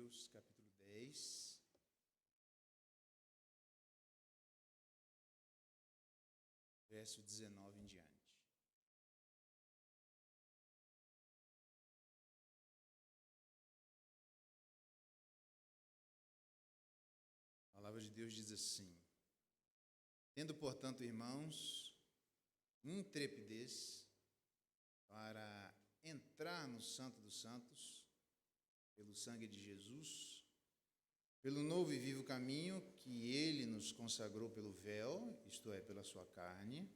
Hebreus, capítulo 10. Verso 19 em diante. A palavra de Deus diz assim: tendo, portanto, irmãos, intrepidez para entrar no Santo dos Santos, pelo sangue de Jesus, pelo novo e vivo caminho que ele nos consagrou pelo véu, isto é, pela sua carne,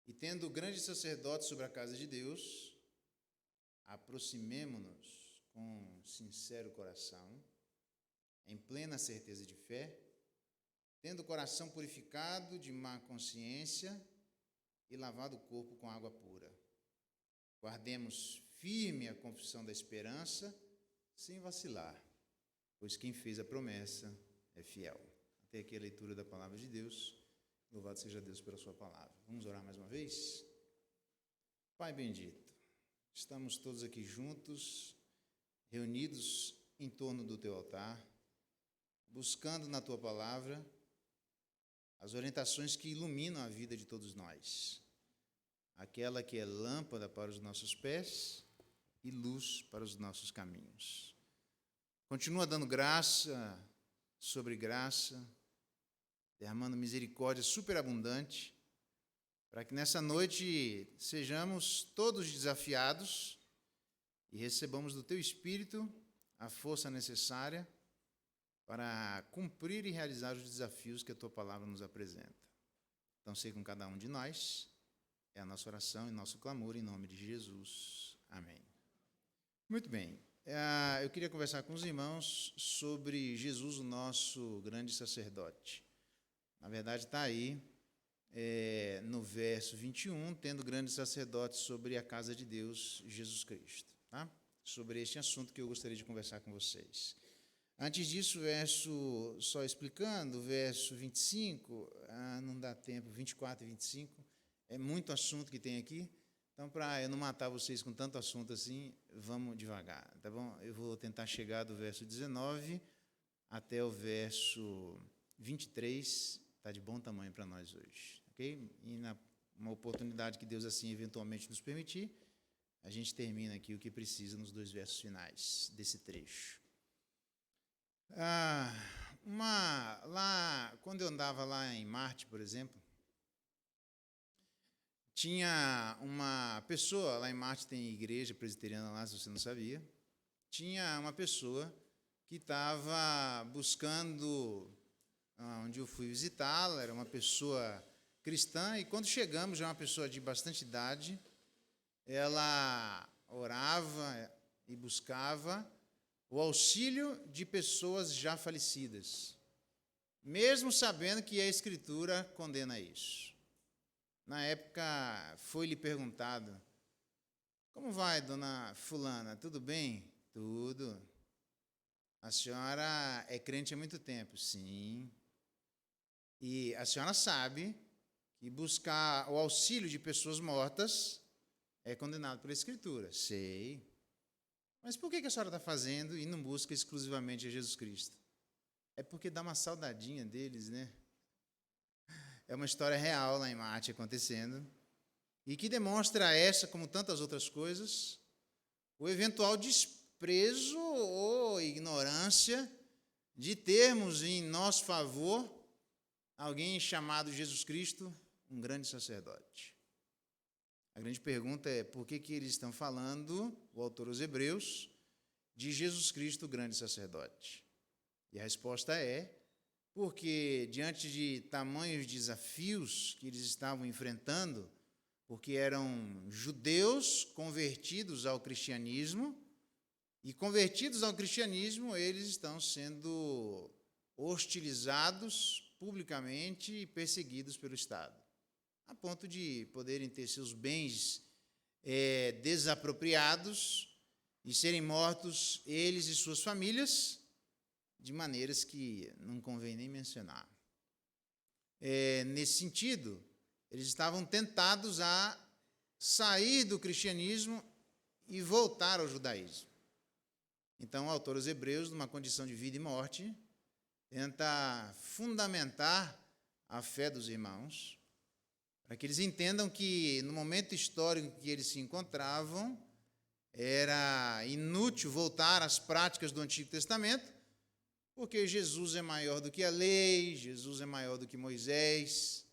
e tendo grande sacerdote sobre a casa de Deus, aproximemo-nos com sincero coração, em plena certeza de fé, tendo o coração purificado de má consciência e lavado o corpo com água pura. Guardemos firme a confissão da esperança, sem vacilar, pois quem fez a promessa é fiel. Até aqui a leitura da palavra de Deus. Louvado seja Deus pela sua palavra. Vamos orar mais uma vez? Pai bendito, estamos todos aqui juntos, reunidos em torno do teu altar, buscando na tua palavra as orientações que iluminam a vida de todos nós. Aquela que é lâmpada para os nossos pés e luz para os nossos caminhos. Continua dando graça sobre graça, derramando misericórdia superabundante, para que nessa noite sejamos todos desafiados e recebamos do teu Espírito a força necessária para cumprir e realizar os desafios que a tua palavra nos apresenta. Então, seja com cada um de nós. É a nossa oração e nosso clamor em nome de Jesus. Amém. Muito bem. Eu queria conversar com os irmãos sobre Jesus, o nosso grande sacerdote. Na verdade, está aí no verso 21, tendo grande sacerdote sobre a casa de Deus, Jesus Cristo. Tá? Sobre este assunto que eu gostaria de conversar com vocês. Antes disso, só explicando, o verso 25, não dá tempo, 24 e 25, é muito assunto que tem aqui, então para eu não matar vocês com tanto assunto assim, vamos devagar, tá bom? Eu vou tentar chegar do verso 19 até o verso 23, está de bom tamanho para nós hoje, ok? E uma oportunidade que Deus assim eventualmente nos permitir, a gente termina aqui o que precisa nos dois versos finais desse trecho. Quando eu andava lá em Marte, por exemplo, tinha uma pessoa, lá em Marte tem igreja presbiteriana lá, se você não sabia, tinha uma pessoa que estava buscando, onde eu fui visitá-la, era uma pessoa cristã, e quando chegamos, já uma pessoa de bastante idade, ela orava e buscava o auxílio de pessoas já falecidas, mesmo sabendo que a Escritura condena isso. Na época, foi-lhe perguntado: como vai, dona fulana? Tudo bem? Tudo. A senhora é crente há muito tempo? Sim. E a senhora sabe que buscar o auxílio de pessoas mortas é condenado pela Escritura? Sei. Mas por que a senhora está fazendo e não busca exclusivamente a Jesus Cristo? É porque dá uma saudadinha deles, né? É uma história real lá em Marte acontecendo, e que demonstra essa, como tantas outras coisas, o eventual desprezo ou ignorância de termos em nosso favor alguém chamado Jesus Cristo, um grande sacerdote. A grande pergunta é, por que eles estão falando, o autor aos Hebreus, de Jesus Cristo, o grande sacerdote? E a resposta é, porque diante de tamanhos desafios que eles estavam enfrentando, porque eram judeus convertidos ao cristianismo, e convertidos ao cristianismo, eles estão sendo hostilizados publicamente e perseguidos pelo Estado, a ponto de poderem ter seus bens desapropriados e serem mortos eles e suas famílias, de maneiras que não convém nem mencionar. Nesse sentido, eles estavam tentados a sair do cristianismo e voltar ao judaísmo. Então, o autor aos Hebreus, numa condição de vida e morte, tenta fundamentar a fé dos irmãos, para que eles entendam que, no momento histórico em que eles se encontravam, era inútil voltar às práticas do Antigo Testamento, porque Jesus é maior do que a lei, Jesus é maior do que Moisés,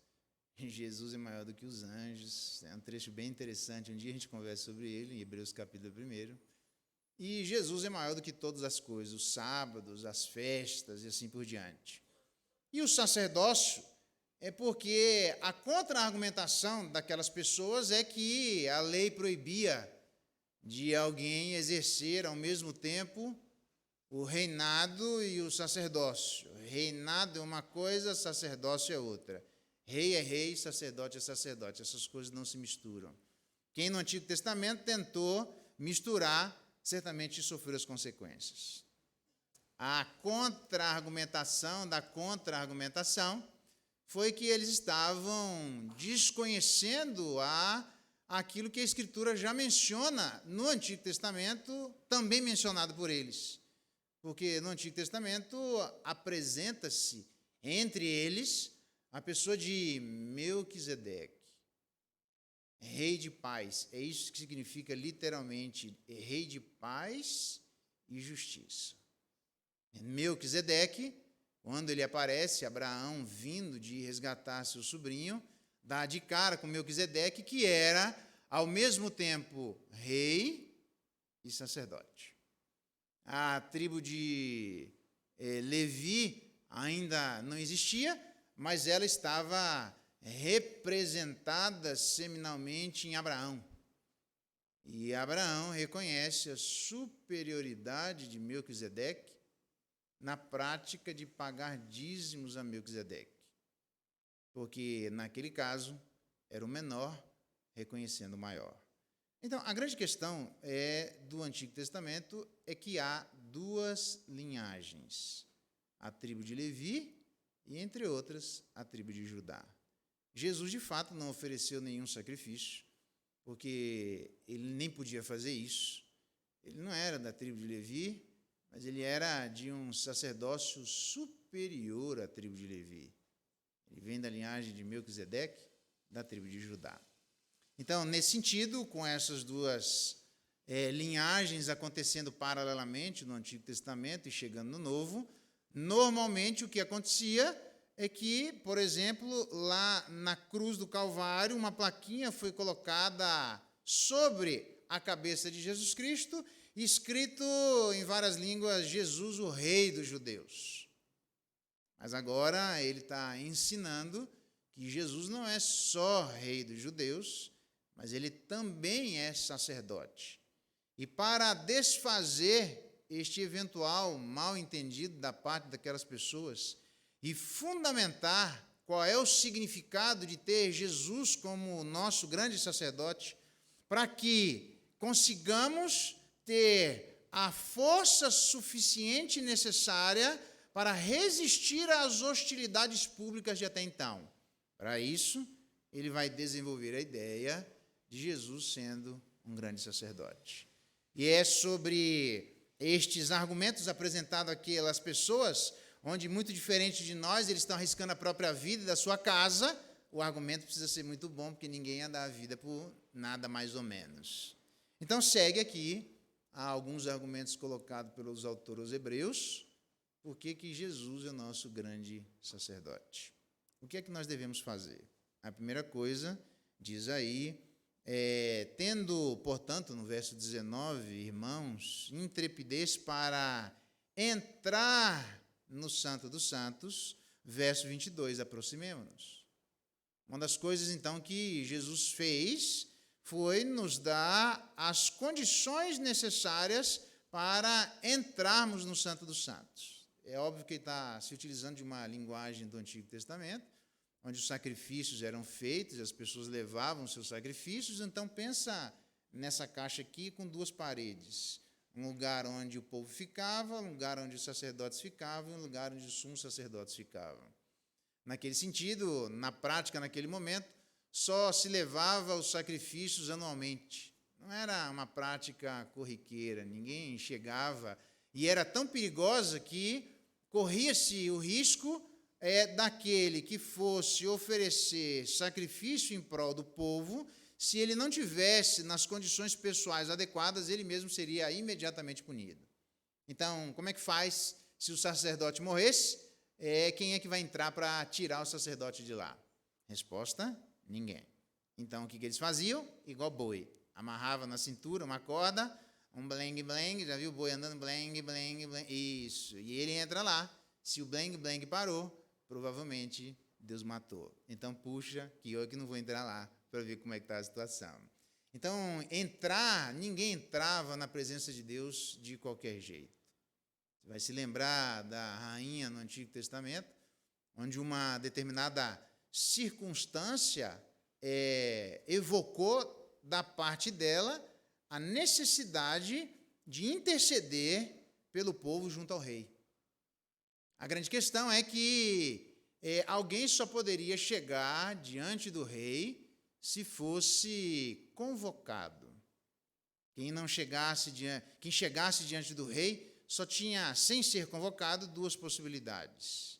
Jesus é maior do que os anjos. É um trecho bem interessante, um dia a gente conversa sobre ele, em Hebreus capítulo 1. E Jesus é maior do que todas as coisas, os sábados, as festas e assim por diante. E o sacerdócio é porque a contra-argumentação daquelas pessoas é que a lei proibia de alguém exercer ao mesmo tempo o reinado e o sacerdócio. Reinado é uma coisa, sacerdócio é outra. Rei é rei, sacerdote é sacerdote. Essas coisas não se misturam. Quem no Antigo Testamento tentou misturar, certamente sofreu as consequências. A contra-argumentação da contra-argumentação foi que eles estavam desconhecendo aquilo que a Escritura já menciona no Antigo Testamento, também mencionado por eles. Porque no Antigo Testamento apresenta-se entre eles a pessoa de Melquisedeque, rei de paz. É isso que significa literalmente rei de paz e justiça. Melquisedeque, quando ele aparece, Abraão vindo de resgatar seu sobrinho, dá de cara com Melquisedeque, que era ao mesmo tempo rei e sacerdote. A tribo de Levi ainda não existia, mas ela estava representada seminalmente em Abraão. E Abraão reconhece a superioridade de Melquisedeque na prática de pagar dízimos a Melquisedeque, porque naquele caso era o menor reconhecendo o maior. Então, a grande questão do Antigo Testamento é que há duas linhagens, a tribo de Levi e, entre outras, a tribo de Judá. Jesus, de fato, não ofereceu nenhum sacrifício, porque ele nem podia fazer isso. Ele não era da tribo de Levi, mas ele era de um sacerdócio superior à tribo de Levi. Ele vem da linhagem de Melquisedeque, da tribo de Judá. Então, nesse sentido, com essas duas linhagens acontecendo paralelamente no Antigo Testamento e chegando no Novo, normalmente o que acontecia é que, por exemplo, lá na cruz do Calvário, uma plaquinha foi colocada sobre a cabeça de Jesus Cristo, escrito em várias línguas, Jesus, o Rei dos Judeus. Mas agora ele está ensinando que Jesus não é só Rei dos Judeus, mas ele também é sacerdote. E para desfazer este eventual mal-entendido da parte daquelas pessoas e fundamentar qual é o significado de ter Jesus como nosso grande sacerdote, para que consigamos ter a força suficiente necessária para resistir às hostilidades públicas de até então. Para isso, ele vai desenvolver a ideia de Jesus sendo um grande sacerdote. E é sobre estes argumentos apresentados àquelas pessoas, onde, muito diferente de nós, eles estão arriscando a própria vida da sua casa, o argumento precisa ser muito bom, porque ninguém ia dar a vida por nada mais ou menos. Então, segue aqui alguns argumentos colocados pelos autores aos Hebreus, por que Jesus é o nosso grande sacerdote. O que é que nós devemos fazer? A primeira coisa, diz aí, tendo, portanto, no verso 19, irmãos, intrepidez para entrar no Santo dos Santos, verso 22, aproximemo-nos. Uma das coisas, então, que Jesus fez foi nos dar as condições necessárias para entrarmos no Santo dos Santos. É óbvio que ele está se utilizando de uma linguagem do Antigo Testamento, onde os sacrifícios eram feitos, as pessoas levavam seus sacrifícios. Então, pensa nessa caixa aqui com duas paredes. Um lugar onde o povo ficava, um lugar onde os sacerdotes ficavam e um lugar onde os sumos sacerdotes ficavam. Naquele sentido, na prática, naquele momento, só se levava os sacrifícios anualmente. Não era uma prática corriqueira, ninguém chegava, e era tão perigosa que corria-se o risco daquele que fosse oferecer sacrifício em prol do povo, se ele não tivesse nas condições pessoais adequadas, ele mesmo seria imediatamente punido. Então, como é que faz se o sacerdote morresse? Quem é que vai entrar para tirar o sacerdote de lá? Resposta: ninguém. Então, o que eles faziam? Igual boi. Amarrava na cintura uma corda, um blengue-blengue, já viu o boi andando, blengue-blengue, isso. E ele entra lá. Se o blengue-blengue parou, provavelmente Deus matou. Então, puxa, que eu que não vou entrar lá para ver como é que está a situação. Então, ninguém entrava na presença de Deus de qualquer jeito. Você vai se lembrar da rainha no Antigo Testamento, onde uma determinada circunstância evocou da parte dela a necessidade de interceder pelo povo junto ao rei. A grande questão é que alguém só poderia chegar diante do rei se fosse convocado. Quem chegasse diante do rei só tinha, sem ser convocado, duas possibilidades.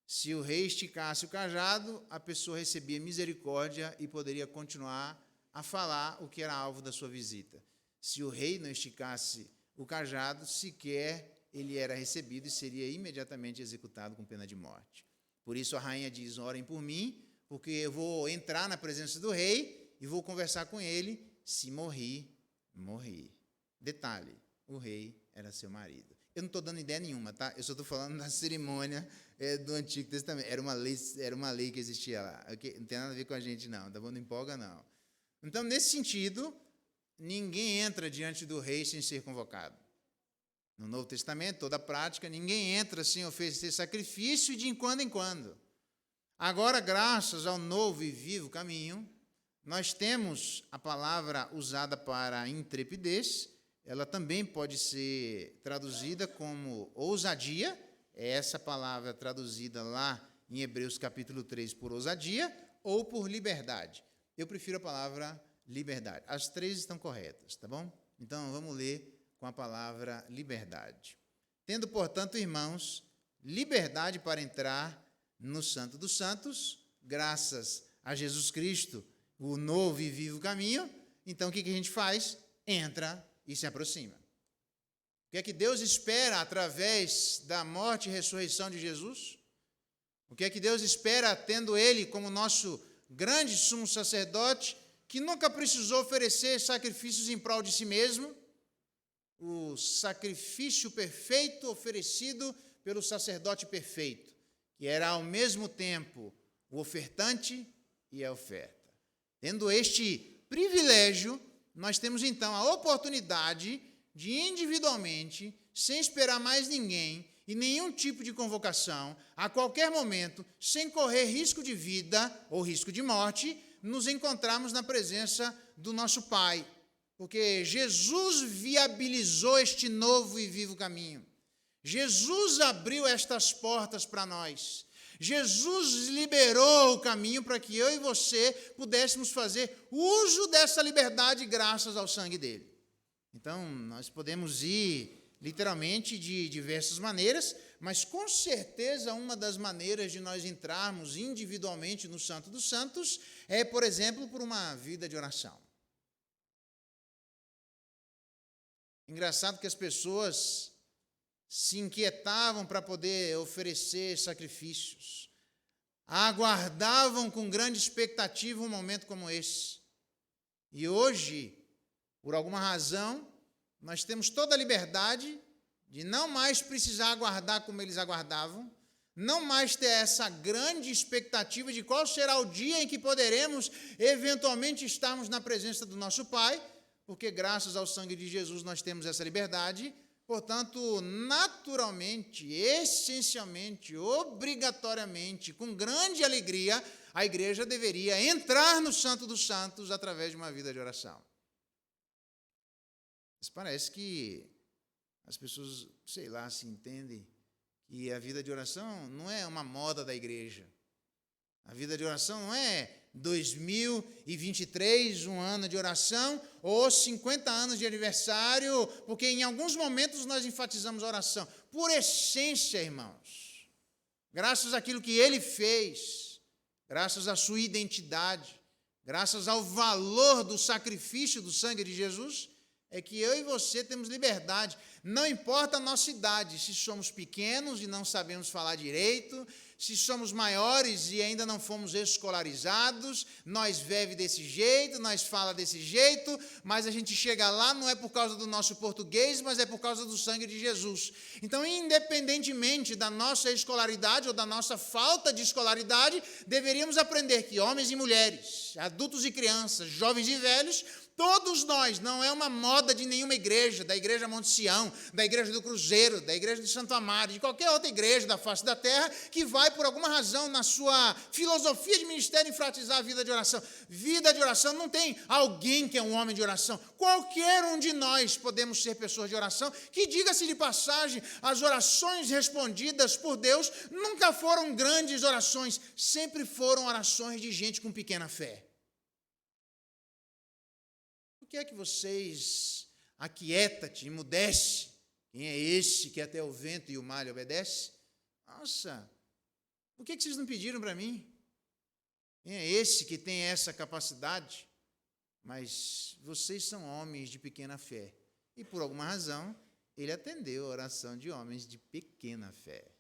Se o rei esticasse o cajado, a pessoa recebia misericórdia e poderia continuar a falar o que era alvo da sua visita. Se o rei não esticasse o cajado, sequer ele era recebido e seria imediatamente executado com pena de morte. Por isso a rainha diz: orem por mim, porque eu vou entrar na presença do rei e vou conversar com ele. Se morri, morri. Detalhe: o rei era seu marido. Eu não estou dando ideia nenhuma, tá? Eu só estou falando da cerimônia do Antigo Testamento. Era uma lei que existia lá. Okay? Não tem nada a ver com a gente, não. Tá bom? Não empolga, não. Então, nesse sentido, ninguém entra diante do rei sem ser convocado. No Novo Testamento, toda a prática, ninguém entra sem oferecer sacrifício de quando em quando. Agora, graças ao novo e vivo caminho, nós temos a palavra usada para intrepidez. Ela também pode ser traduzida como ousadia, é essa palavra traduzida lá em Hebreus capítulo 3 por ousadia, ou por liberdade. Eu prefiro a palavra liberdade. As três estão corretas, tá bom? Então, vamos ler com a palavra liberdade. Tendo, portanto, irmãos, liberdade para entrar no Santo dos Santos, graças a Jesus Cristo, o novo e vivo caminho, então o que a gente faz? Entra e se aproxima. O que é que Deus espera através da morte e ressurreição de Jesus? O que é que Deus espera tendo Ele como nosso grande sumo sacerdote, que nunca precisou oferecer sacrifícios em prol de si mesmo? O sacrifício perfeito oferecido pelo sacerdote perfeito, que era ao mesmo tempo o ofertante e a oferta. Tendo este privilégio, nós temos então a oportunidade de individualmente, sem esperar mais ninguém e nenhum tipo de convocação, a qualquer momento, sem correr risco de vida ou risco de morte, nos encontrarmos na presença do nosso Pai. Porque Jesus viabilizou este novo e vivo caminho. Jesus abriu estas portas para nós. Jesus liberou o caminho para que eu e você pudéssemos fazer uso dessa liberdade graças ao sangue dele. Então, nós podemos ir literalmente de diversas maneiras, mas com certeza uma das maneiras de nós entrarmos individualmente no Santo dos Santos é, por exemplo, por uma vida de oração. Engraçado que as pessoas se inquietavam para poder oferecer sacrifícios, aguardavam com grande expectativa um momento como esse. E hoje, por alguma razão, nós temos toda a liberdade de não mais precisar aguardar como eles aguardavam, não mais ter essa grande expectativa de qual será o dia em que poderemos eventualmente estarmos na presença do nosso Pai, porque graças ao sangue de Jesus nós temos essa liberdade. Portanto, naturalmente, essencialmente, obrigatoriamente, com grande alegria, a igreja deveria entrar no Santo dos Santos através de uma vida de oração. Mas parece que as pessoas, sei lá, se entendem que a vida de oração não é uma moda da igreja. A vida de oração não é 2023, um ano de oração, ou 50 anos de aniversário, porque em alguns momentos nós enfatizamos a oração. Por essência, irmãos, graças àquilo que ele fez, graças à sua identidade, graças ao valor do sacrifício do sangue de Jesus, é que eu e você temos liberdade. Não importa a nossa idade, se somos pequenos e não sabemos falar direito, se somos maiores e ainda não fomos escolarizados, nós vive desse jeito, nós fala desse jeito, mas a gente chega lá não é por causa do nosso português, mas é por causa do sangue de Jesus. Então, independentemente da nossa escolaridade ou da nossa falta de escolaridade, deveríamos aprender que homens e mulheres, adultos e crianças, jovens e velhos, todos nós, não é uma moda de nenhuma igreja, da Igreja Monte Sião, da Igreja do Cruzeiro, da Igreja de Santo Amaro, de qualquer outra igreja da face da terra, que vai, por alguma razão, na sua filosofia de ministério, enfatizar a vida de oração. Vida de oração não tem alguém que é um homem de oração. Qualquer um de nós podemos ser pessoas de oração, que, diga-se de passagem, as orações respondidas por Deus nunca foram grandes orações, sempre foram orações de gente com pequena fé. Por que é que vocês aquieta-te, emudece? Quem é esse que até o vento e o mar lhe obedece? Nossa, por que vocês não pediram para mim? Quem é esse que tem essa capacidade? Mas vocês são homens de pequena fé. E por alguma razão, ele atendeu a oração de homens de pequena fé.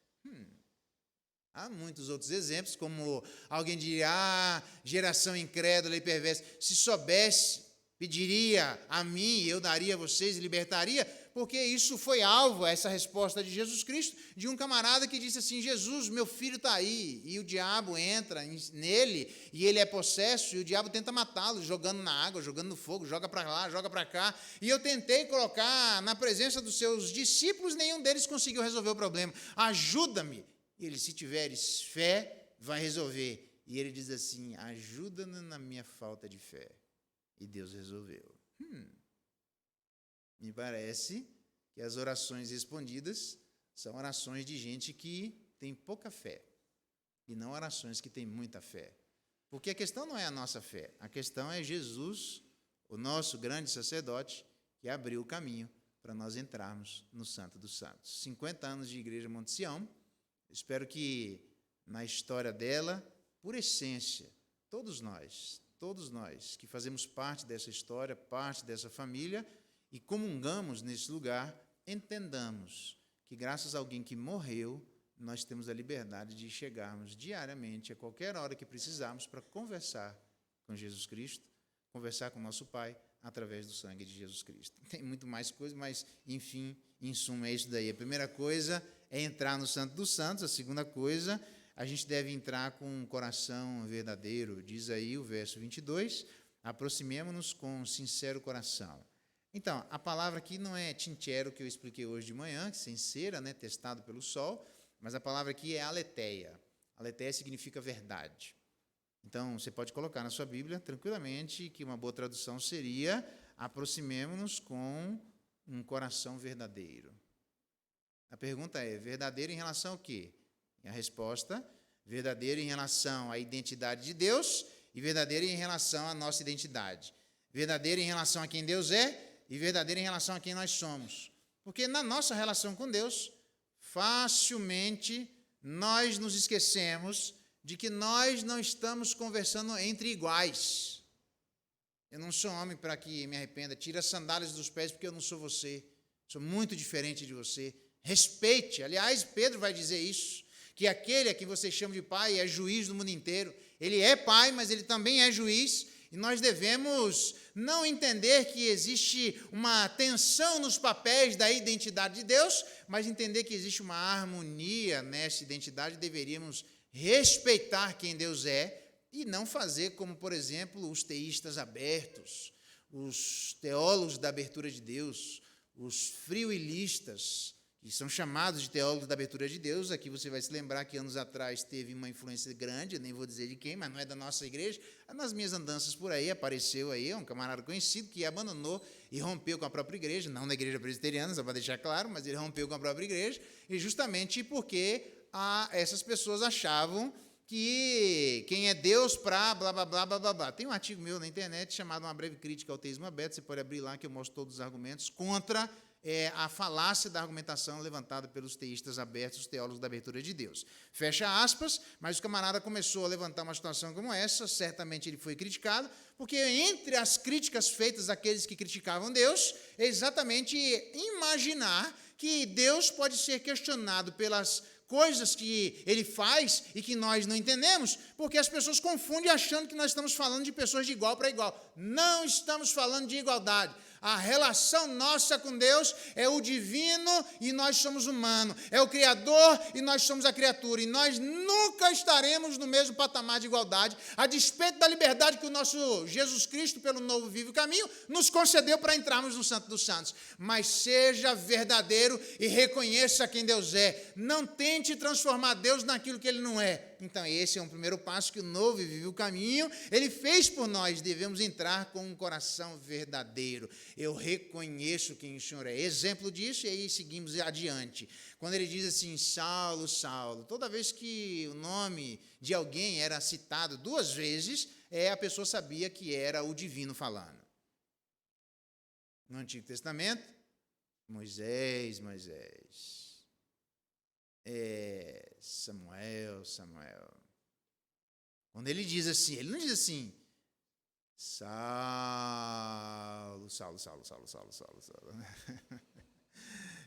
Há muitos outros exemplos, como alguém diria, geração incrédula e perversa, se soubesse, pediria a mim, eu daria a vocês e libertaria, porque isso foi alvo, essa resposta de Jesus Cristo, de um camarada que disse assim, Jesus, meu filho está aí, e o diabo entra nele, e ele é possesso, e o diabo tenta matá-lo, jogando na água, jogando no fogo, joga para lá, joga para cá, e eu tentei colocar na presença dos seus discípulos, nenhum deles conseguiu resolver o problema, ajuda-me. E ele, se tiveres fé, vai resolver. E ele diz assim, ajuda-me na minha falta de fé. E Deus resolveu. Me parece que as orações respondidas são orações de gente que tem pouca fé, e não orações que têm muita fé. Porque a questão não é a nossa fé, a questão é Jesus, o nosso grande sacerdote, que abriu o caminho para nós entrarmos no Santo dos Santos. 50 anos de Igreja Monte Sião, espero que na história dela, por essência, todos nós que fazemos parte dessa história, parte dessa família e comungamos nesse lugar, entendamos que graças a alguém que morreu, nós temos a liberdade de chegarmos diariamente, a qualquer hora que precisarmos, para conversar com Jesus Cristo, conversar com nosso Pai, através do sangue de Jesus Cristo. Tem muito mais coisa, mas, enfim, em suma, é isso daí. A primeira coisa é entrar no Santo dos Santos, a segunda coisa, a gente deve entrar com um coração verdadeiro. Diz aí o verso 22, aproximemo-nos com um sincero coração. Então, a palavra aqui não é tinchero, que eu expliquei hoje de manhã, que sincera, né, testado pelo sol, mas a palavra aqui é aletheia. Aletheia significa verdade. Então, você pode colocar na sua Bíblia, tranquilamente, que uma boa tradução seria aproximemo-nos com um coração verdadeiro. A pergunta é, verdadeiro em relação ao quê? E a resposta, verdadeiro em relação à identidade de Deus e verdadeiro em relação à nossa identidade. Verdadeiro em relação a quem Deus é e verdadeiro em relação a quem nós somos. Porque na nossa relação com Deus, facilmente nós nos esquecemos de que nós não estamos conversando entre iguais. Eu não sou homem para que me arrependa. Tira as sandálias dos pés porque eu não sou você. Sou muito diferente de você. Respeite. Aliás, Pedro vai dizer isso. Que aquele a quem você chama de pai é juiz do mundo inteiro. Ele é pai, mas ele também é juiz, e nós devemos não entender que existe uma tensão nos papéis da identidade de Deus, mas entender que existe uma harmonia nessa identidade, deveríamos respeitar quem Deus é, e não fazer como, por exemplo, os teístas abertos, os teólogos da abertura de Deus, os frioilistas, que são chamados de teólogos da abertura de Deus. Aqui você vai se lembrar que anos atrás teve uma influência grande, eu nem vou dizer de quem, mas não é da nossa igreja. Nas minhas andanças por aí, apareceu aí um camarada conhecido que abandonou e rompeu com a própria igreja, não na igreja presbiteriana, só para deixar claro, mas ele rompeu com a própria igreja, e justamente porque essas pessoas achavam que quem é Deus para blá, blá, blá, blá, blá, blá. Tem um artigo meu na internet chamado Uma Breve Crítica ao Teísmo Aberto, você pode abrir lá que eu mostro todos os argumentos contra a falácia da argumentação levantada pelos teístas abertos, os teólogos da abertura de Deus. Fecha aspas, mas o camarada começou a levantar uma situação como essa, certamente ele foi criticado, porque entre as críticas feitas àqueles que criticavam Deus, é exatamente imaginar que Deus pode ser questionado pelas coisas que ele faz e que nós não entendemos, porque as pessoas confundem achando que nós estamos falando de pessoas de igual para igual. Não estamos falando de igualdade. A relação nossa com Deus é o divino e nós somos humanos. É o Criador e nós somos a criatura. E nós nunca estaremos no mesmo patamar de igualdade, a despeito da liberdade que o nosso Jesus Cristo, pelo novo vivo caminho, nos concedeu para entrarmos no Santo dos Santos. Mas seja verdadeiro e reconheça quem Deus é. Não tente transformar Deus naquilo que Ele não é. Então, esse é um primeiro passo que o novo e vivo caminho, ele fez por nós. Devemos entrar com um coração verdadeiro. Eu reconheço quem o Senhor é. Exemplo disso, e aí seguimos adiante. Quando ele diz assim, Saulo, Saulo, toda vez que o nome de alguém era citado 2 vezes, a pessoa sabia que era o divino falando. No Antigo Testamento, Moisés. Samuel. Quando ele diz assim, ele não diz assim, Saulo.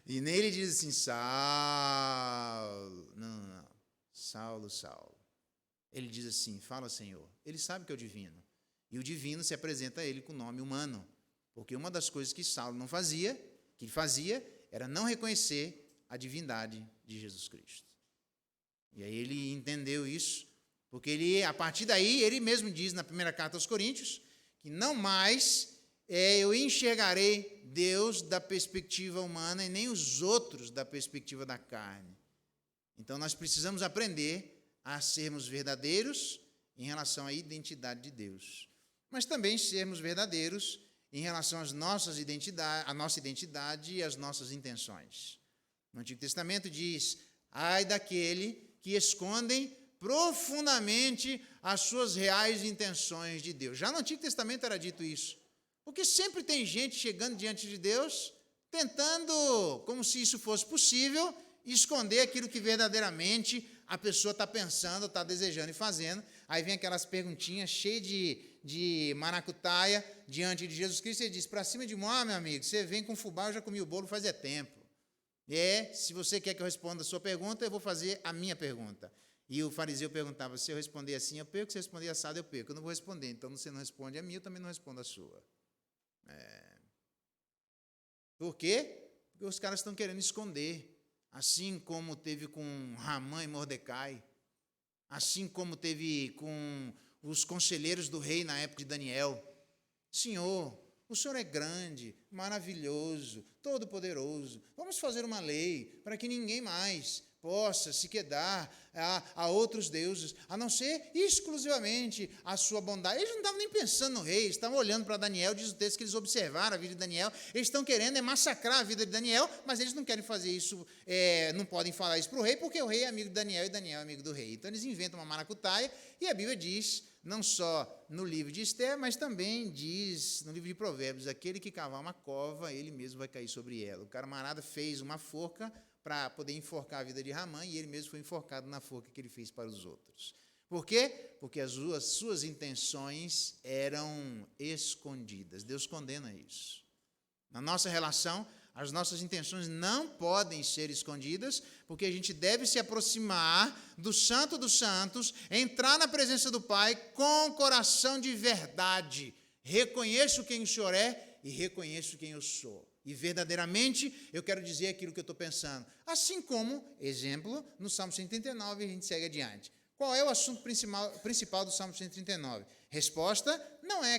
E nem ele diz assim, Saulo. Não. Saulo. Ele diz assim, fala Senhor. Ele sabe que é o divino. E o divino se apresenta a ele com nome humano. Porque uma das coisas que Saulo não fazia, que ele fazia, era não reconhecer a divindade de Jesus Cristo. E aí ele entendeu isso, porque ele, a partir daí, ele mesmo diz na primeira carta aos Coríntios, que não mais eu enxergarei Deus da perspectiva humana e nem os outros da perspectiva da carne. Então nós precisamos aprender a sermos verdadeiros em relação à identidade de Deus, mas também sermos verdadeiros em relação às nossas identidades, à nossa identidade e às nossas intenções. No Antigo Testamento diz, ai daquele que escondem profundamente as suas reais intenções de Deus. Já no Antigo Testamento era dito isso. Porque sempre tem gente chegando diante de Deus, tentando, como se isso fosse possível, esconder aquilo que verdadeiramente a pessoa está pensando, está desejando e fazendo. Aí vem aquelas perguntinhas cheias de maracutaia diante de Jesus Cristo, e ele diz, para cima de mim, meu amigo, você vem com fubá, eu já comi o bolo faz tempo. Se você quer que eu responda a sua pergunta, eu vou fazer a minha pergunta. E o fariseu perguntava, se eu responder assim, eu perco, se eu responder assado, eu perco. Eu não vou responder, então você não responde a minha, eu também não respondo a sua. Por quê? Porque os caras estão querendo esconder. Assim como teve com Ramã e Mordecai, assim como teve com os conselheiros do rei na época de Daniel. Senhor, o Senhor é grande, maravilhoso, todo-poderoso. Vamos fazer uma lei para que ninguém mais possa se quedar a outros deuses, a não ser exclusivamente a sua bondade. Eles não estavam nem pensando no rei, eles estavam olhando para Daniel, diz o texto que eles observaram a vida de Daniel, eles estão querendo massacrar a vida de Daniel, mas eles não querem fazer isso, não podem falar isso para o rei, porque o rei é amigo de Daniel e Daniel é amigo do rei. Então eles inventam uma maracutaia, e a Bíblia diz, não só no livro de Esther, mas também diz no livro de Provérbios, aquele que cavar uma cova, ele mesmo vai cair sobre ela. O camarada fez uma forca para poder enforcar a vida de Ramã, e ele mesmo foi enforcado na forca que ele fez para os outros. Por quê? Porque as suas intenções eram escondidas. Deus condena isso. Na nossa relação, as nossas intenções não podem ser escondidas, porque a gente deve se aproximar do Santo dos Santos, entrar na presença do Pai com coração de verdade. Reconheço quem o Senhor é e reconheço quem eu sou. E verdadeiramente eu quero dizer aquilo que eu estou pensando. Assim como, exemplo, no Salmo 139, a gente segue adiante. Qual é o assunto principal do Salmo 139? Resposta não é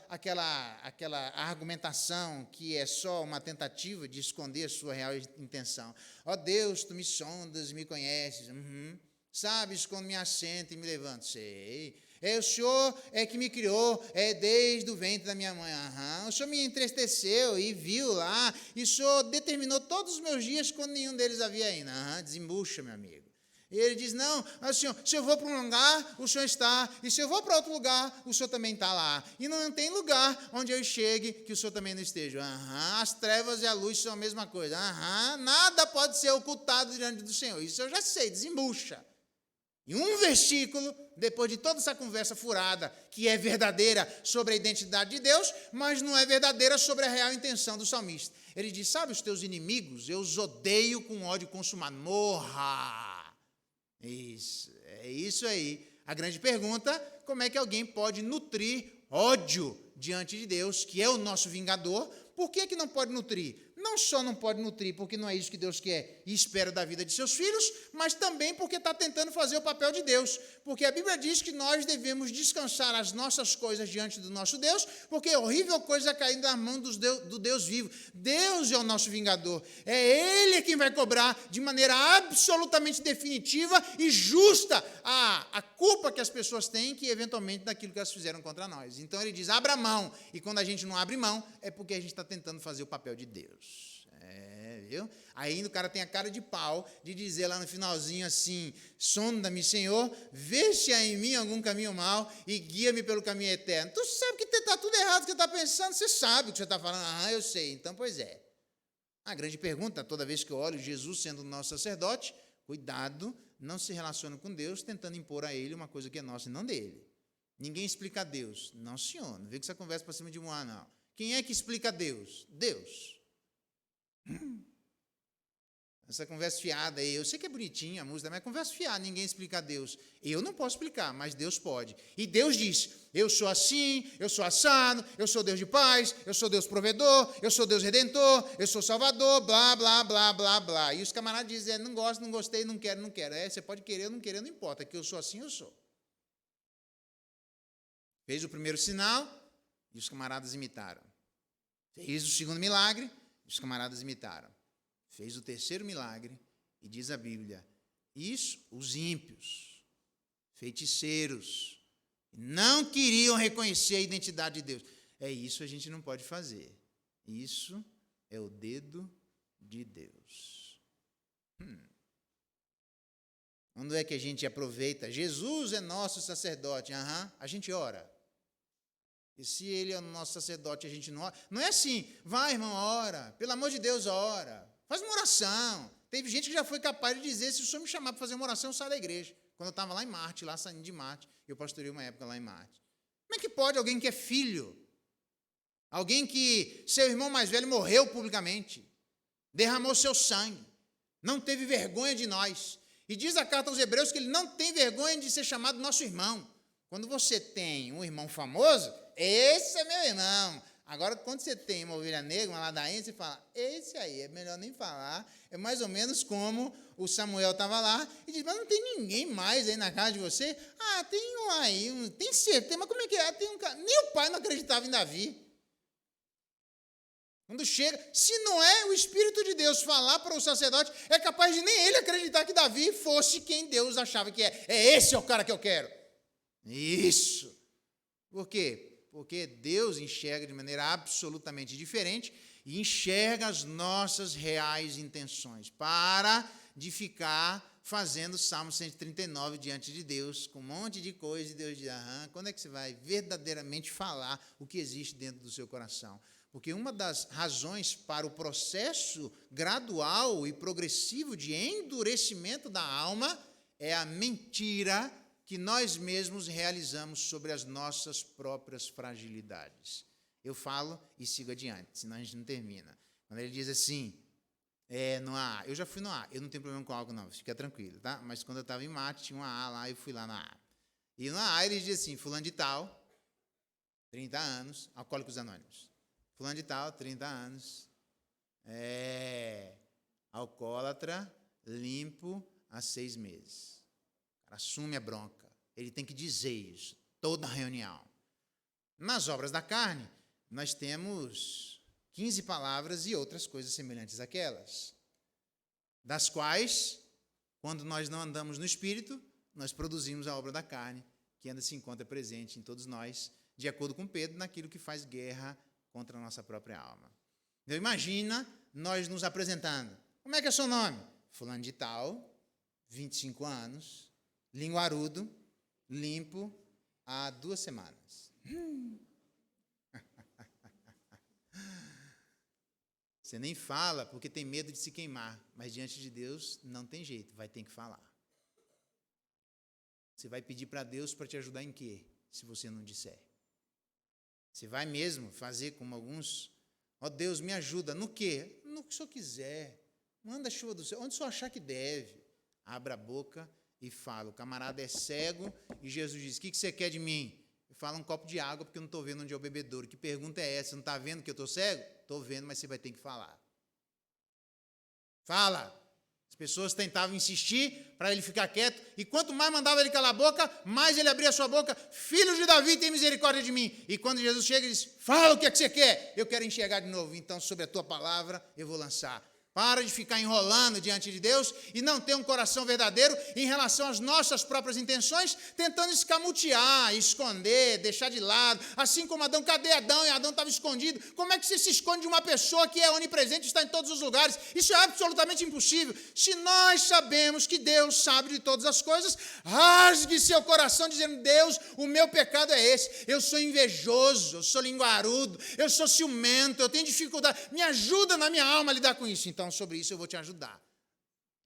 aquela argumentação que é só uma tentativa de esconder a sua real intenção. Ó Deus, tu me sondas, me conheces. Sabes quando me assento e me levanto. Sei. O Senhor é que me criou desde o ventre da minha mãe. O Senhor me entristeceu e viu lá. E o Senhor determinou todos os meus dias quando nenhum deles havia ainda. Desembucha, meu amigo. E ele diz, não, Senhor, se eu vou para um lugar, o Senhor está. E se eu vou para outro lugar, o Senhor também está lá. E não tem lugar onde eu chegue que o Senhor também não esteja. As trevas e a luz são a mesma coisa. Nada pode ser ocultado diante do Senhor. Isso eu já sei, desembucha. E um versículo, depois de toda essa conversa furada, que é verdadeira sobre a identidade de Deus, mas não é verdadeira sobre a real intenção do salmista. Ele diz, sabe os teus inimigos, eu os odeio com ódio consumado. Morra! Isso, é isso aí. A grande pergunta, como é que alguém pode nutrir ódio diante de Deus, que é o nosso vingador? Por que não pode nutrir? Não só não pode nutrir porque não é isso que Deus quer e espera da vida de seus filhos, mas também porque está tentando fazer o papel de Deus. Porque a Bíblia diz que nós devemos descansar as nossas coisas diante do nosso Deus, porque é horrível coisa cair na mão do Deus vivo. Deus é o nosso vingador. É Ele quem vai cobrar de maneira absolutamente definitiva e justa a culpa que as pessoas têm, que eventualmente daquilo que elas fizeram contra nós. Então ele diz, abra mão. E quando a gente não abre mão, é porque a gente está tentando fazer o papel de Deus. Viu? Aí o cara tem a cara de pau de dizer lá no finalzinho assim, sonda-me, Senhor, vê se há em mim algum caminho mau e guia-me pelo caminho eterno. Tu sabe que está tudo errado o que você está pensando, você sabe o que você está falando. Eu sei, então pois é. A grande pergunta, toda vez que eu olho Jesus sendo o nosso sacerdote, cuidado, não se relacione com Deus tentando impor a Ele uma coisa que é nossa e não dele. Ninguém explica a Deus. Não, senhor, não vê que essa conversa para cima de um ar, não. Quem é que explica a Deus? Deus. Essa conversa fiada aí, eu sei que é bonitinha a música, mas é conversa fiada, ninguém explica a Deus. Eu não posso explicar, mas Deus pode. E Deus diz, eu sou assim, eu sou assado, eu sou Deus de paz, eu sou Deus provedor, eu sou Deus redentor, eu sou salvador, blá, blá, blá, blá, blá. E os camaradas dizem, não gosto, não gostei, não quero, não quero. Você pode querer ou não querer, não importa, que eu sou assim, eu sou. Fez o primeiro sinal e os camaradas imitaram. Fez o segundo milagre e os camaradas imitaram. Fez o terceiro milagre, e diz a Bíblia, isso, os ímpios, feiticeiros, não queriam reconhecer a identidade de Deus. Isso a gente não pode fazer. Isso é o dedo de Deus. Quando é que a gente aproveita? Jesus é nosso sacerdote, a gente ora. E se ele é o nosso sacerdote, a gente não ora? Não é assim, vai irmão, ora, pelo amor de Deus, ora. Faz uma oração. Teve gente que já foi capaz de dizer, se o senhor me chamar para fazer uma oração, eu saio da igreja. Quando eu estava lá em Marte, lá saindo de Marte, eu pastorei uma época lá em Marte. Como é que pode alguém que é filho, alguém que seu irmão mais velho morreu publicamente, derramou seu sangue, não teve vergonha de nós, e diz a carta aos Hebreus que ele não tem vergonha de ser chamado nosso irmão. Quando você tem um irmão famoso, esse é meu irmão. Agora, quando você tem uma ovelha negra, uma ladainha, você fala, esse aí, é melhor nem falar. É mais ou menos como o Samuel estava lá e diz, mas não tem ninguém mais aí na casa de você? Tem um aí, tem certeza, mas como é que é? Tem um cara. Nem o pai não acreditava em Davi. Quando chega, se não é o Espírito de Deus falar para o sacerdote, é capaz de nem ele acreditar que Davi fosse quem Deus achava que é. Esse é o cara que eu quero. Isso. Por quê? Porque Deus enxerga de maneira absolutamente diferente e enxerga as nossas reais intenções, para de ficar fazendo o Salmo 139 diante de Deus, com um monte de coisa, e Deus diz, quando é que você vai verdadeiramente falar o que existe dentro do seu coração? Porque uma das razões para o processo gradual e progressivo de endurecimento da alma é a mentira que nós mesmos realizamos sobre as nossas próprias fragilidades. Eu falo e sigo adiante, senão a gente não termina. Quando ele diz assim, no AA, eu já fui no AA, eu não tenho problema com álcool não, fica tranquilo, tá? Mas quando eu estava em Marte, tinha um AA lá, eu fui lá na AA. E no AA ele diz assim, fulano de tal, 30 anos, Alcoólicos Anônimos. Fulano de tal, 30 anos, alcoólatra, limpo há 6 meses. Assume a bronca. Ele tem que dizer isso, toda reunião. Nas obras da carne, nós temos 15 palavras e outras coisas semelhantes àquelas, das quais, quando nós não andamos no Espírito, nós produzimos a obra da carne, que ainda se encontra presente em todos nós, de acordo com Pedro, naquilo que faz guerra contra a nossa própria alma. Então, imagina nós nos apresentando. Como é que é seu nome? Fulano de tal, 25 anos, linguarudo, limpo, há 2 semanas. Você nem fala porque tem medo de se queimar, mas diante de Deus não tem jeito, vai ter que falar. Você vai pedir para Deus para te ajudar em quê? Se você não disser. Você vai mesmo fazer como alguns, ó Deus, me ajuda, no quê? No que o Senhor quiser. Manda a chuva do céu, onde o Senhor achar que deve. Abra a boca e fala. O camarada é cego e Jesus diz, o que você quer de mim? Fala um copo de água porque eu não estou vendo onde é o bebedouro. Que pergunta é essa? Você não está vendo que eu estou cego? Estou vendo, mas você vai ter que falar. Fala. As pessoas tentavam insistir para ele ficar quieto, e quanto mais mandava ele calar a boca, mais ele abria a sua boca, filho de Davi, tem misericórdia de mim. E quando Jesus chega, ele diz, fala o que é que você quer, eu quero enxergar de novo, então sobre a tua palavra eu vou lançar. Para de ficar enrolando diante de Deus e não ter um coração verdadeiro em relação às nossas próprias intenções, tentando escamotear, esconder, deixar de lado. Assim como Adão, cadê Adão? E Adão estava escondido. Como é que você se esconde de uma pessoa que é onipresente e está em todos os lugares? Isso é absolutamente impossível. Se nós sabemos que Deus sabe de todas as coisas, rasgue seu coração dizendo, Deus, o meu pecado é esse. Eu sou invejoso, eu sou linguarudo, eu sou ciumento, eu tenho dificuldade. Me ajuda na minha alma a lidar com isso. Então, sobre isso eu vou te ajudar.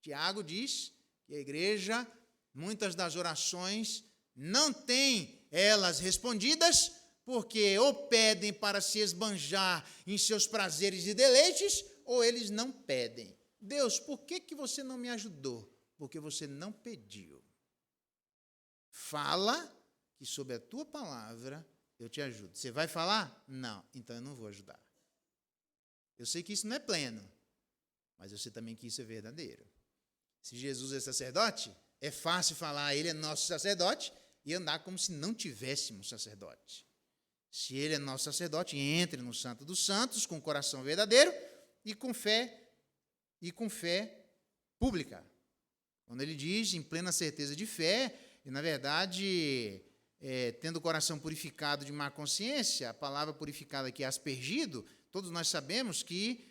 Tiago diz que a igreja, muitas das orações, não tem elas respondidas, porque ou pedem para se esbanjar em seus prazeres e deleites, ou eles não pedem. Deus, por que você não me ajudou? Porque você não pediu. Fala que sob a tua palavra eu te ajudo. Você vai falar? Não, então eu não vou ajudar. Eu sei que isso não é pleno, mas eu sei também que isso é verdadeiro. Se Jesus é sacerdote, é fácil falar, ele é nosso sacerdote, e andar como se não tivéssemos sacerdote. Se ele é nosso sacerdote, entre no Santo dos Santos, com o coração verdadeiro e com fé pública. Quando ele diz, em plena certeza de fé, e na verdade, tendo o coração purificado de má consciência, a palavra purificada aqui é aspergido, todos nós sabemos que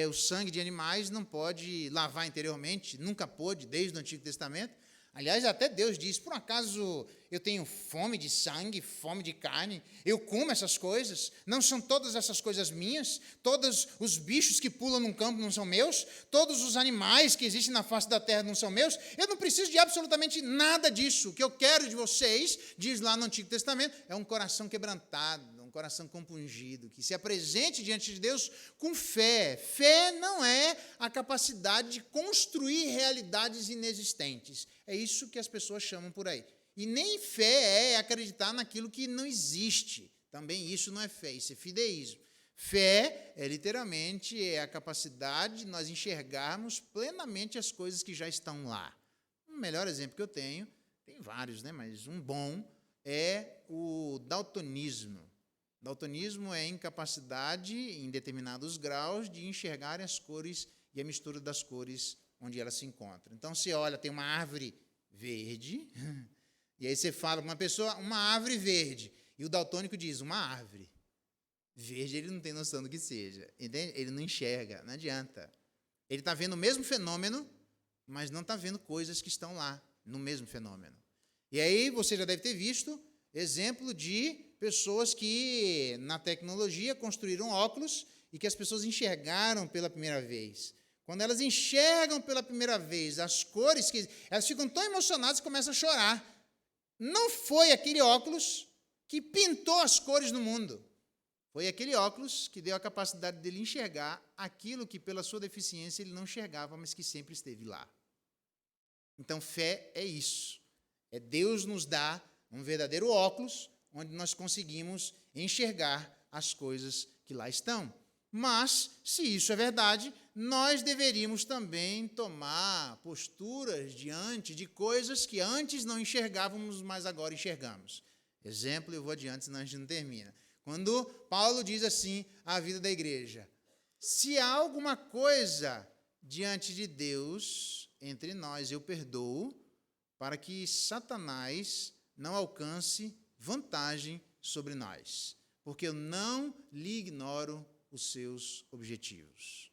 o sangue de animais não pode lavar interiormente, nunca pôde, desde o Antigo Testamento. Aliás, até Deus diz, por acaso eu tenho fome de sangue, fome de carne, eu como essas coisas, não são todas essas coisas minhas, todos os bichos que pulam num campo não são meus, todos os animais que existem na face da terra não são meus, eu não preciso de absolutamente nada disso. O que eu quero de vocês, diz lá no Antigo Testamento, é um coração quebrantado, um coração compungido, que se apresente diante de Deus com fé. Fé não é a capacidade de construir realidades inexistentes. É isso que as pessoas chamam por aí. E nem fé é acreditar naquilo que não existe. Também isso não é fé, isso é fideísmo. Fé é literalmente a capacidade de nós enxergarmos plenamente as coisas que já estão lá. O melhor exemplo que eu tenho, tem vários, né? Mas um bom é o daltonismo. Daltonismo é a incapacidade, em determinados graus, de enxergar as cores e a mistura das cores onde elas se encontram. Então, você olha, tem uma árvore verde, e aí você fala para uma pessoa, uma árvore verde, e o daltônico diz, uma árvore. Verde, ele não tem noção do que seja, entende? Ele não enxerga, não adianta. Ele está vendo o mesmo fenômeno, mas não está vendo coisas que estão lá, no mesmo fenômeno. E aí, você já deve ter visto exemplo de pessoas que, na tecnologia, construíram óculos e que as pessoas enxergaram pela primeira vez. Quando elas enxergam pela primeira vez as cores, elas ficam tão emocionadas que começam a chorar. Não foi aquele óculos que pintou as cores no mundo. Foi aquele óculos que deu a capacidade dele enxergar aquilo que, pela sua deficiência, ele não enxergava, mas que sempre esteve lá. Então, fé é isso. É Deus nos dá um verdadeiro óculos, onde nós conseguimos enxergar as coisas que lá estão. Mas, se isso é verdade, nós deveríamos também tomar posturas diante de coisas que antes não enxergávamos, mas agora enxergamos. Exemplo, eu vou adiante, senão a gente não termina. Quando Paulo diz assim à vida da igreja, se há alguma coisa diante de Deus, entre nós eu perdoo, para que Satanás não alcance vantagem sobre nós, porque eu não lhe ignoro os seus objetivos.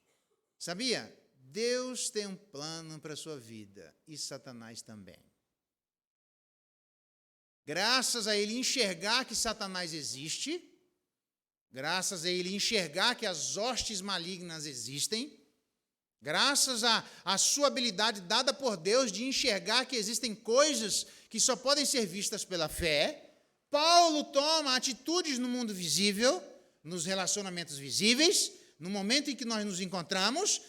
Sabia? Deus tem um plano para a sua vida e Satanás também. Graças a ele enxergar que Satanás existe, graças a ele enxergar que as hostes malignas existem, graças à sua habilidade dada por Deus de enxergar que existem coisas que só podem ser vistas pela fé, Paulo toma atitudes no mundo visível, nos relacionamentos visíveis, no momento em que nós nos encontramos,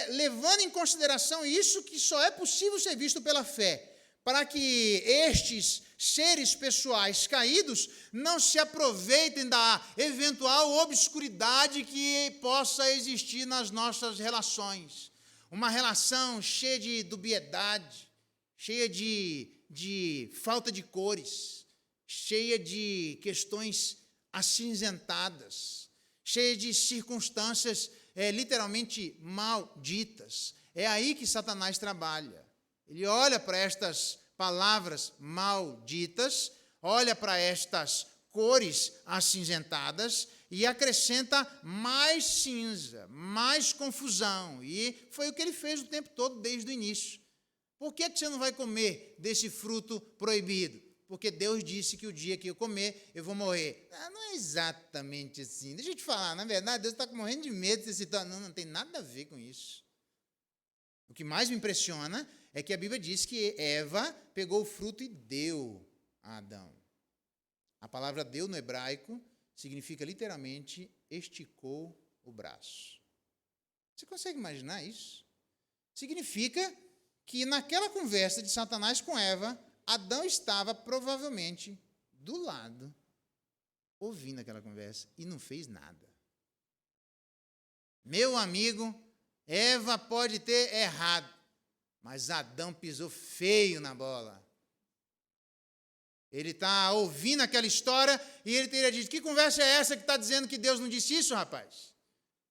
levando em consideração isso que só é possível ser visto pela fé, para que estes seres pessoais caídos não se aproveitem da eventual obscuridade que possa existir nas nossas relações. Uma relação cheia de dubiedade, cheia de falta de cores, cheia de questões acinzentadas, cheia de circunstâncias literalmente malditas. É aí que Satanás trabalha. Ele olha para estas palavras malditas, olha para estas cores acinzentadas e acrescenta mais cinza, mais confusão. E foi o que ele fez o tempo todo, desde o início. Por que você não vai comer desse fruto proibido? Porque Deus disse que o dia que eu comer, eu vou morrer. Não é exatamente assim. Deixa eu te falar, na verdade, Deus está morrendo de medo desse situação. Não tem nada a ver com isso. O que mais me impressiona é que a Bíblia diz que Eva pegou o fruto e deu a Adão. A palavra deu no hebraico significa literalmente esticou o braço. Você consegue imaginar isso? Significa que naquela conversa de Satanás com Eva, Adão estava provavelmente do lado, ouvindo aquela conversa e não fez nada. Meu amigo, Eva pode ter errado, mas Adão pisou feio na bola. Ele está ouvindo aquela história e ele teria dito: que conversa é essa que está dizendo que Deus não disse isso, rapaz?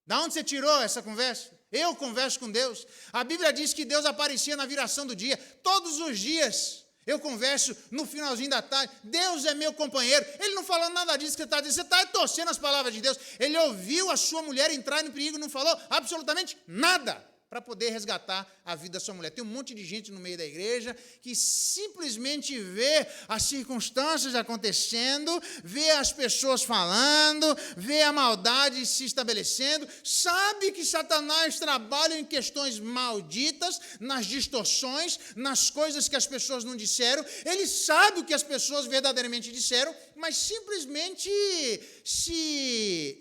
Da onde você tirou essa conversa? Eu converso com Deus. A Bíblia diz que Deus aparecia na viração do dia. Todos os dias eu converso no finalzinho da tarde. Deus é meu companheiro. Ele não falou nada disso que você está dizendo. Você está torcendo as palavras de Deus. Ele ouviu a sua mulher entrar no perigo e não falou absolutamente nada para poder resgatar a vida da sua mulher. Tem um monte de gente no meio da igreja que simplesmente vê as circunstâncias acontecendo, vê as pessoas falando, vê a maldade se estabelecendo, sabe que Satanás trabalha em questões malditas, nas distorções, nas coisas que as pessoas não disseram. Ele sabe o que as pessoas verdadeiramente disseram, mas simplesmente se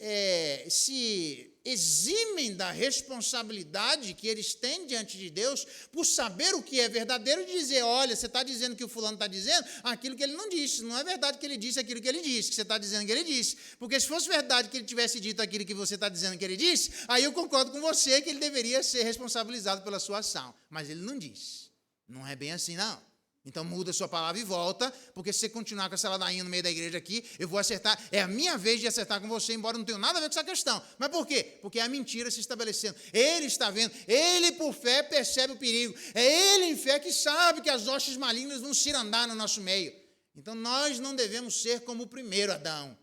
eximem da responsabilidade que eles têm diante de Deus por saber o que é verdadeiro e dizer: olha, você está dizendo que o fulano está dizendo aquilo que ele não disse, não é verdade que ele disse aquilo que ele disse, que você está dizendo que ele disse, porque se fosse verdade que ele tivesse dito aquilo que você está dizendo que ele disse, aí eu concordo com você que ele deveria ser responsabilizado pela sua ação, mas ele não disse. Não é bem assim, não. Então muda a sua palavra e volta, porque se você continuar com essa ladainha no meio da igreja aqui, eu vou acertar, é a minha vez de acertar com você, embora não tenha nada a ver com essa questão. Mas por quê? Porque é a mentira se estabelecendo. Ele está vendo, ele por fé percebe o perigo, é ele em fé que sabe que as hostes malignas vão cirandar no nosso meio. Então nós não devemos ser como o primeiro Adão,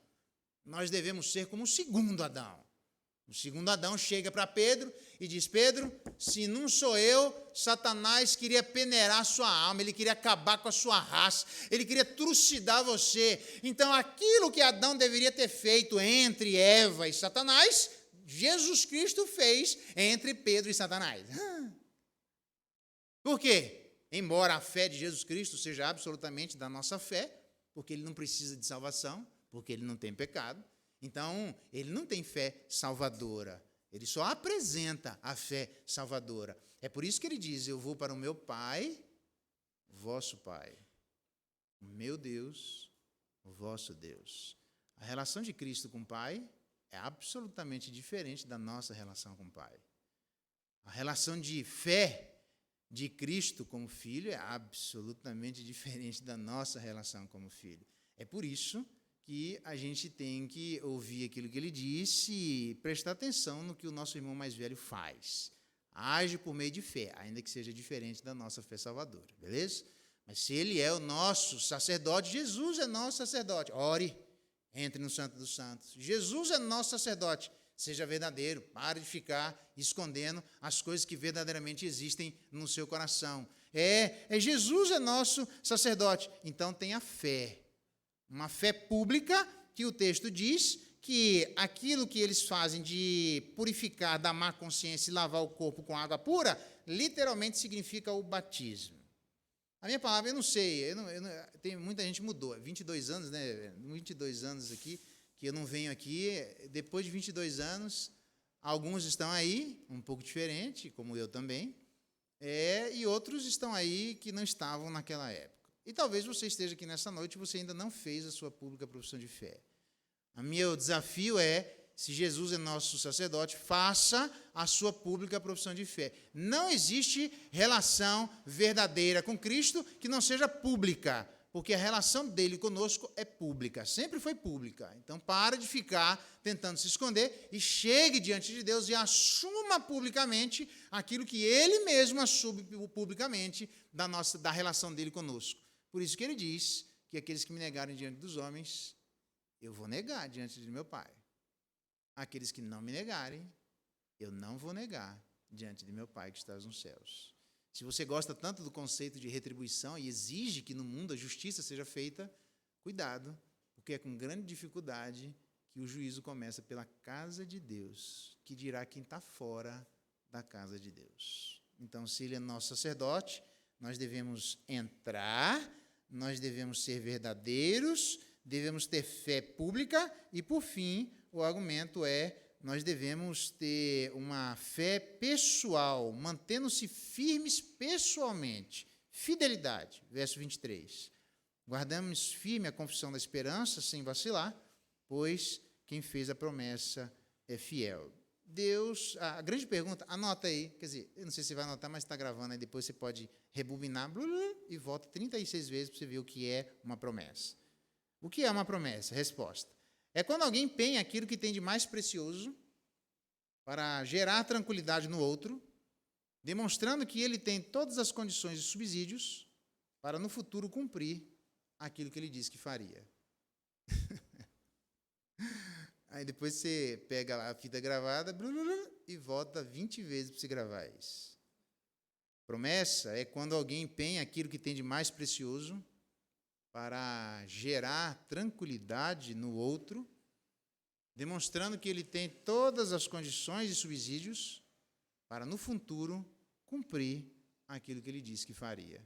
nós devemos ser como o segundo Adão. O segundo Adão chega para Pedro e diz: Pedro, se não sou eu, Satanás queria peneirar a sua alma, ele queria acabar com a sua raça, ele queria trucidar você. Então, aquilo que Adão deveria ter feito entre Eva e Satanás, Jesus Cristo fez entre Pedro e Satanás. Por quê? Embora a fé de Jesus Cristo seja absolutamente da nossa fé, porque ele não precisa de salvação, porque ele não tem pecado. Então, ele não tem fé salvadora, ele só apresenta a fé salvadora. É por isso que ele diz: eu vou para o meu Pai, vosso Pai, o meu Deus, o vosso Deus. A relação de Cristo com o Pai é absolutamente diferente da nossa relação com o Pai. A relação de fé de Cristo como Filho é absolutamente diferente da nossa relação como Filho. É por isso que a gente tem que ouvir aquilo que ele disse e prestar atenção no que o nosso irmão mais velho faz. Age por meio de fé, ainda que seja diferente da nossa fé salvadora, beleza? Mas se ele é o nosso sacerdote, Jesus é nosso sacerdote. Ore, entre no Santo dos Santos. Jesus é nosso sacerdote. Seja verdadeiro, pare de ficar escondendo as coisas que verdadeiramente existem no seu coração. Jesus é nosso sacerdote, então tenha fé. Uma fé pública, que o texto diz que aquilo que eles fazem de purificar da má consciência e lavar o corpo com água pura, literalmente significa o batismo. A minha palavra, eu não sei, tem muita gente mudou, 22 anos, né? 22 anos aqui, que eu não venho aqui, depois de 22 anos, alguns estão aí, um pouco diferente, como eu também, e outros estão aí que não estavam naquela época. E talvez você esteja aqui nessa noite e você ainda não fez a sua pública profissão de fé. O meu desafio é, se Jesus é nosso sacerdote, faça a sua pública profissão de fé. Não existe relação verdadeira com Cristo que não seja pública, porque a relação dele conosco é pública, sempre foi pública. Então, para de ficar tentando se esconder e chegue diante de Deus e assuma publicamente aquilo que ele mesmo assume publicamente da relação dele conosco. Por isso que ele diz que aqueles que me negarem diante dos homens, eu vou negar diante de meu Pai. Aqueles que não me negarem, eu não vou negar diante de meu Pai que está nos céus. Se você gosta tanto do conceito de retribuição e exige que no mundo a justiça seja feita, cuidado, porque é com grande dificuldade que o juízo começa pela casa de Deus, que dirá quem está fora da casa de Deus. Então, se ele é nosso sacerdote, nós devemos entrar, nós devemos ser verdadeiros, devemos ter fé pública e, por fim, o argumento nós devemos ter uma fé pessoal, mantendo-se firmes pessoalmente. Fidelidade, verso 23. Guardamos firme a confissão da esperança, sem vacilar, pois quem fez a promessa é fiel. Deus, a grande pergunta, anota aí, quer dizer, eu não sei se você vai anotar, mas está gravando, aí depois você pode rebobinar e volta 36 vezes para você ver o que é uma promessa. O que é uma promessa? Resposta. É quando alguém empenha aquilo que tem de mais precioso para gerar tranquilidade no outro, demonstrando que ele tem todas as condições e subsídios para, no futuro, cumprir aquilo que ele disse que faria. Aí depois você pega a fita gravada e volta 20 vezes para você gravar isso. Promessa é quando alguém empenha aquilo que tem de mais precioso para gerar tranquilidade no outro, demonstrando que ele tem todas as condições e subsídios para, no futuro, cumprir aquilo que ele disse que faria.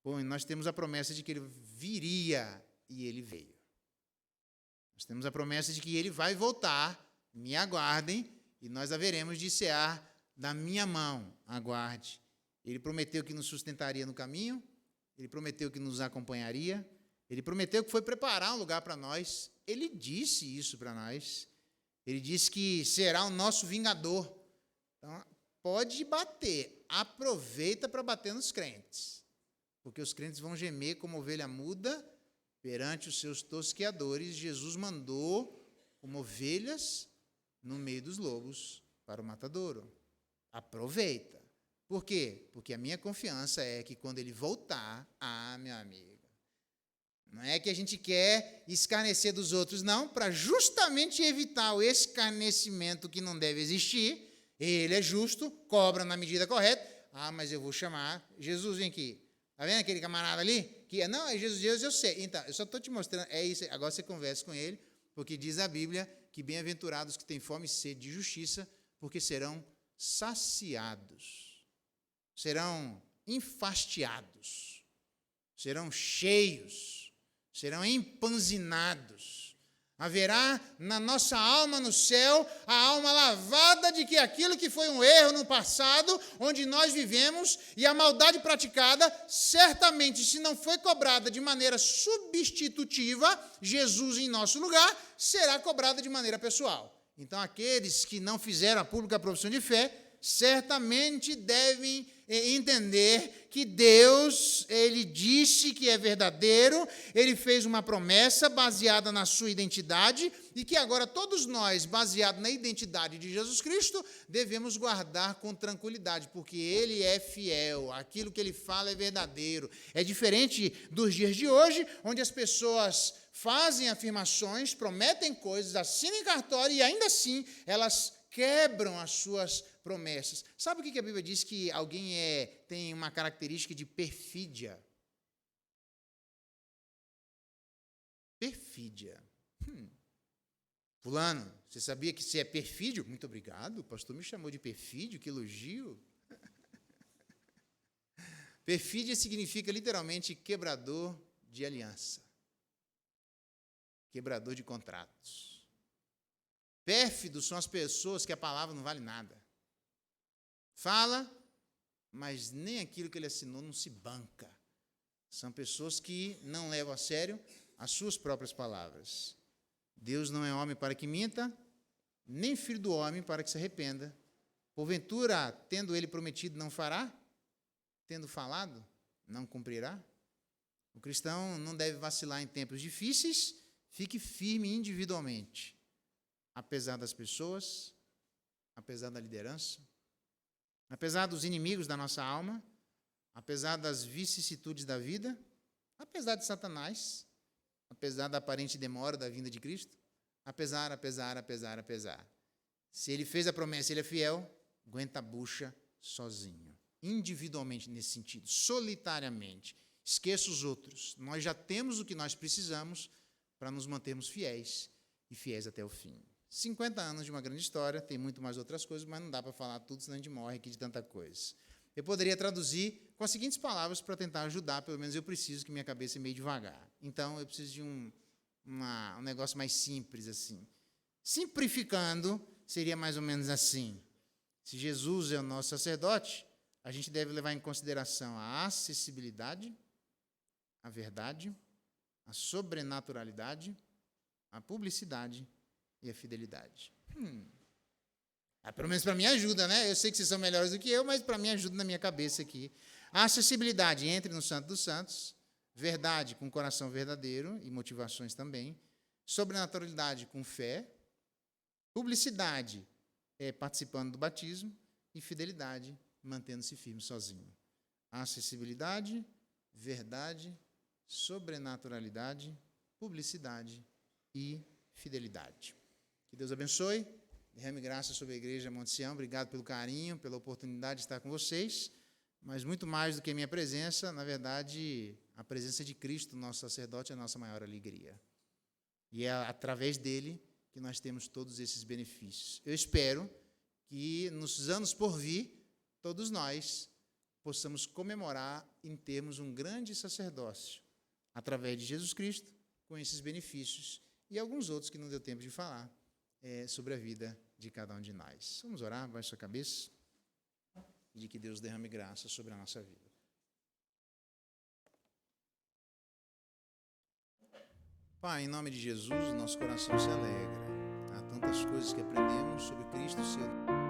Bom, nós temos a promessa de que ele viria e ele veio. Nós temos a promessa de que ele vai voltar, me aguardem, e nós haveremos de cear da minha mão, aguarde. Ele prometeu que nos sustentaria no caminho, ele prometeu que nos acompanharia, ele prometeu que foi preparar um lugar para nós, ele disse isso para nós, ele disse que será o nosso vingador. Então, pode bater, aproveita para bater nos crentes, porque os crentes vão gemer como ovelha muda perante os seus tosqueadores. Jesus mandou como ovelhas no meio dos lobos para o matadouro. Aproveita. Por quê? Porque a minha confiança é que quando ele voltar, meu amigo, não é que a gente quer escarnecer dos outros, não, para justamente evitar o escarnecimento que não deve existir. Ele é justo, cobra na medida correta. Mas eu vou chamar Jesus, vem aqui. Está vendo aquele camarada ali? Que não, é Jesus, eu sei. Então, eu só estou te mostrando, é isso. Agora você conversa com ele, porque diz a Bíblia que bem-aventurados que têm fome e sede de justiça, porque serão saciados. Serão enfastiados, serão cheios, serão empanzinados. Haverá na nossa alma no céu a alma lavada de que aquilo que foi um erro no passado, onde nós vivemos, e a maldade praticada, certamente, se não foi cobrada de maneira substitutiva, Jesus em nosso lugar, será cobrada de maneira pessoal. Então, aqueles que não fizeram a pública profissão de fé, certamente devem entender que Deus, Ele disse que é verdadeiro, Ele fez uma promessa baseada na sua identidade e que agora todos nós, baseado na identidade de Jesus Cristo, devemos guardar com tranquilidade, porque Ele é fiel, aquilo que Ele fala é verdadeiro. É diferente dos dias de hoje, onde as pessoas fazem afirmações, prometem coisas, assinam cartório e ainda assim elas quebram as suas promessas. Sabe o que a Bíblia diz que alguém tem uma característica de perfídia? Perfídia. Fulano, você sabia que você é perfídio? Muito obrigado, o pastor me chamou de perfídio, que elogio. Perfídia significa literalmente quebrador de aliança, quebrador de contratos. Pérfidos são as pessoas que a palavra não vale nada. Fala, mas nem aquilo que ele assinou não se banca. São pessoas que não levam a sério as suas próprias palavras. Deus não é homem para que minta, nem filho do homem para que se arrependa. Porventura, tendo ele prometido, não fará? Tendo falado, não cumprirá? O cristão não deve vacilar em tempos difíceis, fique firme individualmente. Apesar das pessoas, apesar da liderança, apesar dos inimigos da nossa alma, apesar das vicissitudes da vida, apesar de Satanás, apesar da aparente demora da vinda de Cristo, apesar. Se ele fez a promessa, ele é fiel, aguenta a bucha sozinho, individualmente nesse sentido, solitariamente. Esqueça os outros. Nós já temos o que nós precisamos para nos mantermos fiéis e fiéis até o fim. 50 anos de uma grande história, tem muito mais outras coisas, mas não dá para falar tudo, senão a gente morre aqui de tanta coisa. Eu poderia traduzir com as seguintes palavras para tentar ajudar, pelo menos eu preciso, que minha cabeça é meio devagar. Então, eu preciso de um negócio mais simples, assim. Simplificando, seria mais ou menos assim. Se Jesus é o nosso sacerdote, a gente deve levar em consideração a acessibilidade, a verdade, a sobrenaturalidade, a publicidade e a fidelidade. Pelo menos para mim ajuda, né? Eu sei que vocês são melhores do que eu, mas para mim ajuda na minha cabeça aqui. A acessibilidade, entre no Santo dos Santos, verdade com coração verdadeiro e motivações também, sobrenaturalidade com fé, publicidade participando do batismo e fidelidade mantendo-se firme sozinho. Acessibilidade, verdade, sobrenaturalidade, publicidade e fidelidade. Que Deus abençoe, derrame graça sobre a Igreja Monte Sião. Obrigado pelo carinho, pela oportunidade de estar com vocês, mas muito mais do que a minha presença, na verdade, a presença de Cristo, nosso sacerdote, é a nossa maior alegria. E é através dele que nós temos todos esses benefícios. Eu espero que nos anos por vir, todos nós possamos comemorar em termos um grande sacerdócio, através de Jesus Cristo, com esses benefícios e alguns outros que não deu tempo de falar sobre a vida de cada um de nós. Vamos orar, baixe sua cabeça, e de que Deus derrame graça sobre a nossa vida. Pai, em nome de Jesus, nosso coração se alegra. Há tantas coisas que aprendemos sobre Cristo, seu